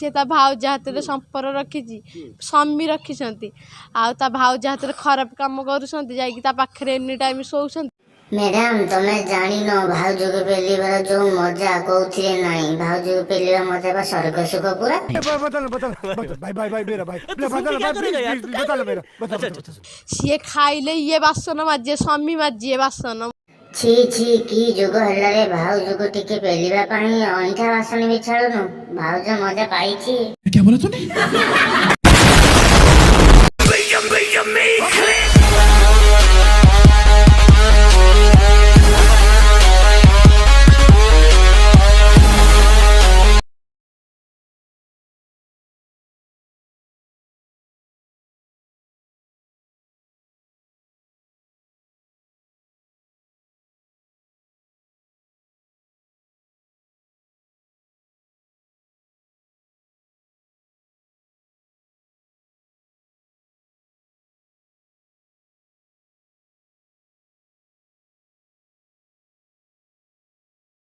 सी ता भाउज हाथ में संपर्क रखी स्वामी रखी आ भाउज हाथ में खराब कम कर एनी टाइम शोषण। मैडम तुम्हें जानी न भाउज को पेलिबार जो मजा कौथिरे नहीं भाउज को पेलिबा मजा बा स्वर्ग सुख पूरा। सी खाइले ये बासन माजे स्वामी माजे बासन। छी छी की जुग हल्ला रे भाउज को टिके पेलिबा पानी अंठा बासन बिछाड़नु भाउज मजा पाइछि। क्या बोला तूने?